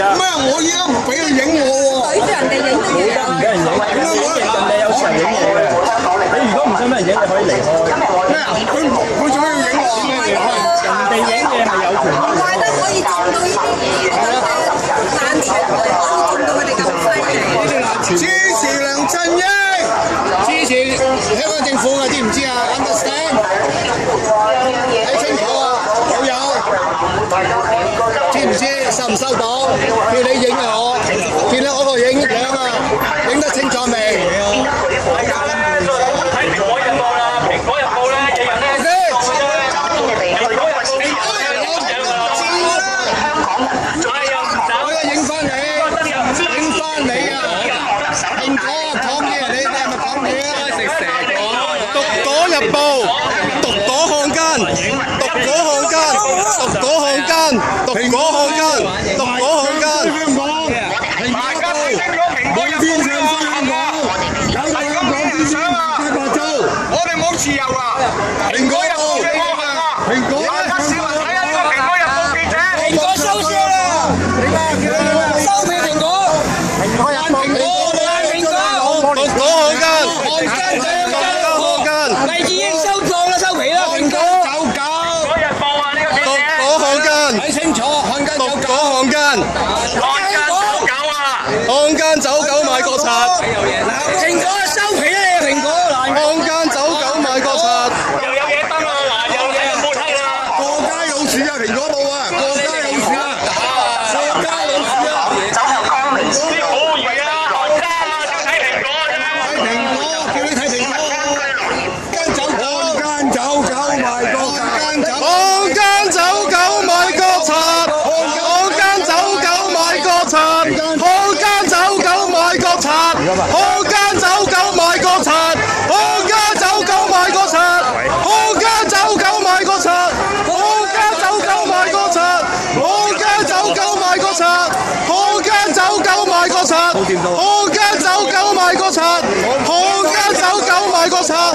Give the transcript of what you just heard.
㗎。咩？我而家唔俾佢影我喎。對住人哋影都冇得唔俾人影，人哋有時候影嘢嘅。你如果唔想俾人影，你可以離開。咩啊？佢仲要影我啊？咩離開？人哋影嘢係有權。唔怪得可以種到呢啲爛傳嚟，可以種到佢哋咁犀利。支持梁振英，支持香港政府嘅，知唔知啊 ？Understand？ 睇清楚啊，老友，知唔知收唔收到？叫你影啊我，見到我個影樣啊，影得清楚未？睇蘋果日報啦，蘋果日報咧，日日咧。日報，獨果漢奸，獨果漢奸，獨果漢奸，獨果漢奸，獨果漢奸。大家睇清楚蘋果日報香港，有香港思想啊！我哋冇自由啊！蘋果日報，蘋果咧，大家市民睇下呢個蘋果日報記者，蘋果收聲啦！收皮蘋果，蘋果日報，蘋果，獨果漢奸，黎智英收檔啦，收皮啦，蘋果走狗，蘋果日報啊，呢個記者，獨果漢奸，睇清楚，漢奸走狗，獨果漢奸，漢奸走狗啊，漢奸走狗買國賊，蘋果收皮啦，你蘋果，漢奸走狗買國賊，又有嘢登啦，嗱，有嘢冇睇啦，過街老鼠啊，蘋果報啊，過街老鼠啊，過街老鼠啊，走向光明，啲好嘢啊，漢奸啊，要睇蘋果啫，睇蘋果，叫你睇蘋果。漢奸走狗買國賊，漢奸走狗買國賊，漢奸走狗買國賊，漢奸走狗買國賊，漢奸走狗買國賊，漢奸走狗買國賊，漢奸走狗買國賊，漢奸走狗買國賊，漢奸走狗買國賊，漢奸走狗買國賊，漢奸走狗買國賊。